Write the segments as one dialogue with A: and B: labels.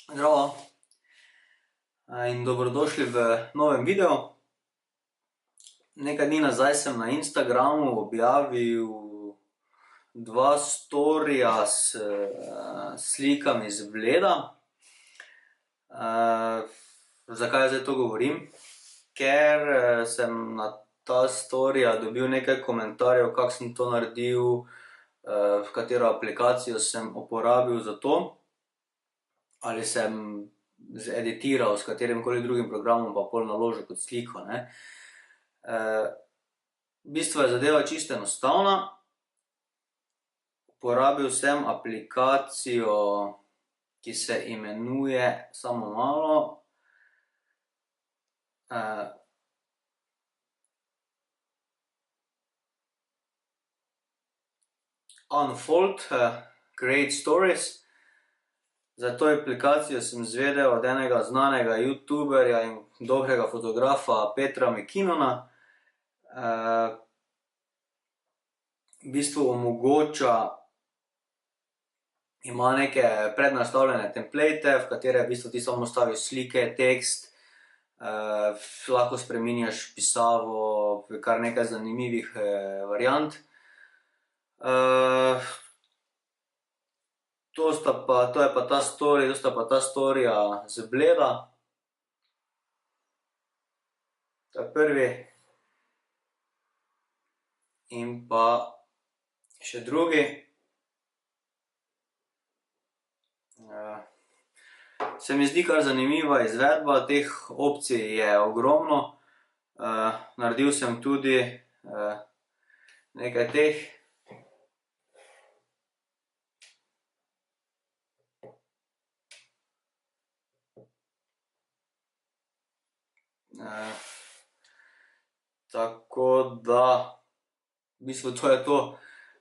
A: Zdravo in dobrodošli v novem videu. Nekaj dni nazaj sem na Instagramu objavil dva storija s slikami z Bleda. Zakaj zdaj to govorim? Ker sem na ta storija dobil nekaj komentarjev, kako sem to naredil, katero aplikacijo sem uporabil za to, ali sem editiral s katerimkoli drugim programom pa pol naložil kot sliko, ne. V bistvu je zadeva čisto enostavna. Uporabil sem aplikacijo, ki se imenuje, samo malo, Unfold, Create Stories. Za to aplikacijo sem izvedel od enega znanega youtuberja in dobrega fotografa Petra McKinnona. V bistvu omogoča, ima neke prednastavljene template, v katere v bistvu ti samo vstaviš slike, tekst, lahko spreminjaš pisavo, kar nekaj zanimivih variant. To je pa ta story, to sta pa ta storija z Bleda. To je prvi. In pa še drugi. Se mi zdi kar zanimiva izvedba, teh opcij je ogromno. Naredil sem tudi nekaj teh. Tako da, v bistvu to je to.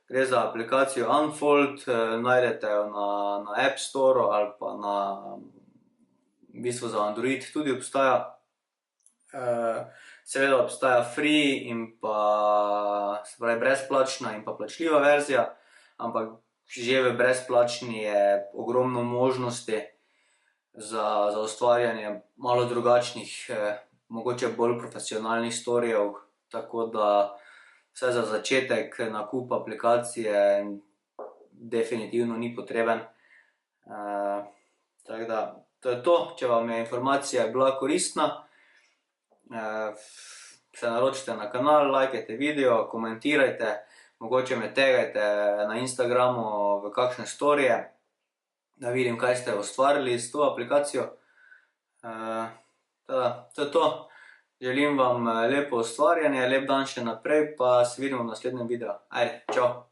A: Gre za aplikacijo Unfold, najdete jo na App Storu ali pa v bistvu za Android tudi obstaja. Seveda obstaja free in pa, se pravi brezplačna in pa plačljiva verzija, ampak že v brezplačni je ogromno možnosti za ustvarjanje malo drugačnih, mogoče bolj profesionalnih storijev, tako da vsaj za začetek nakup aplikacije definitivno ni potreben. Tako da, to je to. Če vam je informacija bila koristna, se naročite na kanal, lajkajte video, komentirajte, mogoče me tagajte na Instagramu v kakšne storije, da vidim, kaj ste ustvarili s to aplikacijo. To je to. Želim vam lepo ustvarjanje, lep dan še naprej, pa se vidimo v naslednjem videu. Ajde, čau!